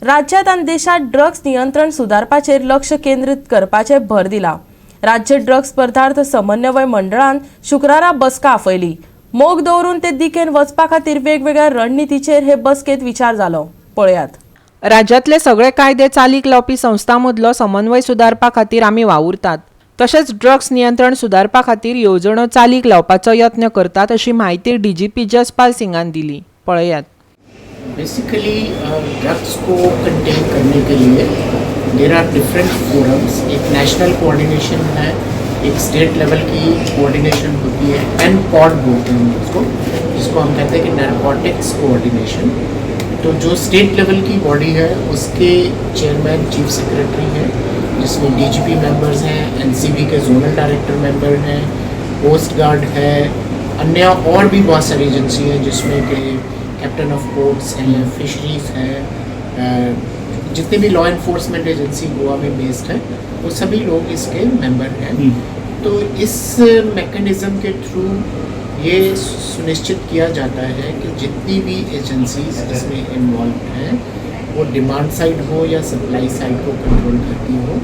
राज्यात आनी देशात ड्रग्स नियंत्रण सुधारपाचेर लक्ष केंद्रीत करपाचेर भर दिला। राज्य ड्रग्स पदार्थ समन्वय मंडळान शुक्रारा बसका आपयली। मोग दवरून ते दिकेन वचपा खातीर वेगवेगळ्या रणनीतीचेर हे बसकेत विचार जालो। पळयात। राज्यातले सगळे कायदे चालीक लावपी संस्थांमदलो समन्वय सुदारपा खातीर आमी वावुरतात। तशेंच ड्रग्स नियंत्रण सुदारपा खातीर येवजण्यो चालीक लावपाचो यत्न करतात अशी माहिती डीजीपी जसपाल सिंगान दिली। पळयात। बेसिकली ड्रग्स को कंटेन करने के लिए देर आर डिफरेंट फोरम्स। एक नेशनल कोऑर्डिनेशन है, एक स्टेट लेवल की कोऑर्डिनेशन होती है, NCORD बोलते हैं उसको, जिसको हम कहते हैं कि नारकोटिक्स कोऑर्डिनेशन। तो जो स्टेट लेवल की बॉडी है उसके चेयरमैन चीफ सेक्रेटरी हैं, जिसमें DGP मेंबर्स हैं, NCB के जोनल डायरेक्टर मेंबर हैं, कोस्ट गार्ड है, अन्य और भी बहुत सारी एजेंसी हैं जिसमें कि कैप्टन ऑफ पोर्ट्स हैं, फिशरीज हैं, जितने भी लॉ एनफोर्समेंट एजेंसी गोवा में बेस्ड है वो सभी लोग इसके मेंबर हैं। तो इस मैकेनिज़्म के थ्रू ये सुनिश्चित किया जाता है कि जितनी भी एजेंसीज इसमें इन्वॉल्व हैं वो डिमांड साइड हो या सप्लाई साइड को कंट्रोल करती हो,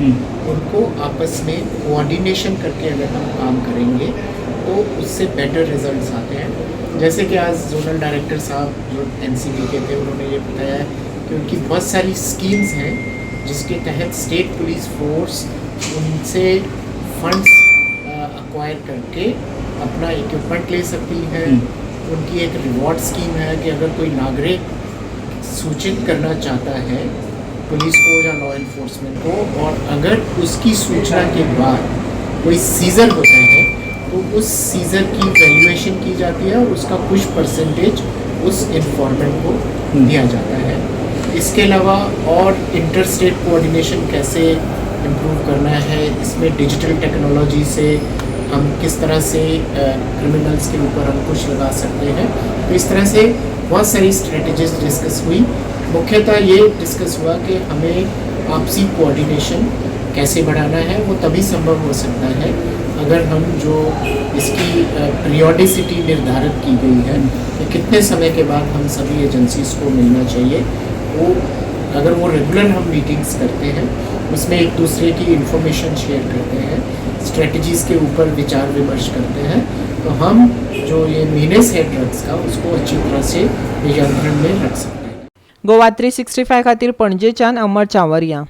उनको आपस में कोऑर्डिनेशन करके अगर हम काम करेंगे तो उससे बेटर रिजल्ट्स आते हैं। जैसे कि आज जोनल डायरेक्टर साहब जो NCB के थे, उन्होंने ये बताया कि उनकी बहुत सारी स्कीम्स हैं जिसके तहत स्टेट पुलिस फोर्स उनसे फंड्स अक्वायर करके अपना इक्विपमेंट ले सकती है। उनकी एक रिवॉर्ड स्कीम है कि अगर कोई नागरिक सूचित करना चाहता है पुलिस को या लॉ एनफोर्समेंट को, और अगर उसकी सूचना के बाद कोई सीजर होता है तो उस सीजर की वैल्यूएशन की जाती है और उसका कुछ परसेंटेज उस इन्फॉर्मेंट को दिया जाता है। इसके अलावा और इंटर स्टेट कोऑर्डिनेशन कैसे इम्प्रूव करना है, इसमें डिजिटल टेक्नोलॉजी से हम किस तरह से क्रिमिनल्स के ऊपर अंकुश लगा सकते हैं। तो इस तरह से बहुत सारी स्ट्रेटजीज डिस्कस हुई। मुख्यतः ये डिस्कस हुआ कि हमें आपसी कोऑर्डिनेशन कैसे बढ़ाना है। वो तभी संभव हो सकता है अगर हम जो इसकी पीरियोडिसिटी निर्धारित की गई है कि कितने समय के बाद हम सभी एजेंसीज को मिलना चाहिए, वो अगर वो रेगुलर हम मीटिंग्स करते हैं, उसमें एक दूसरे की इन्फॉर्मेशन शेयर करते हैं, स्ट्रेटजीज़ के ऊपर विचार विमर्श करते हैं, तो हम जो ये मीनेस है ड्रग्स का उसको अच्छी तरह से नियंत्रण में रख सकते हैं। गोवा 365 खातीर पणजेच्यान अमर चावरिया।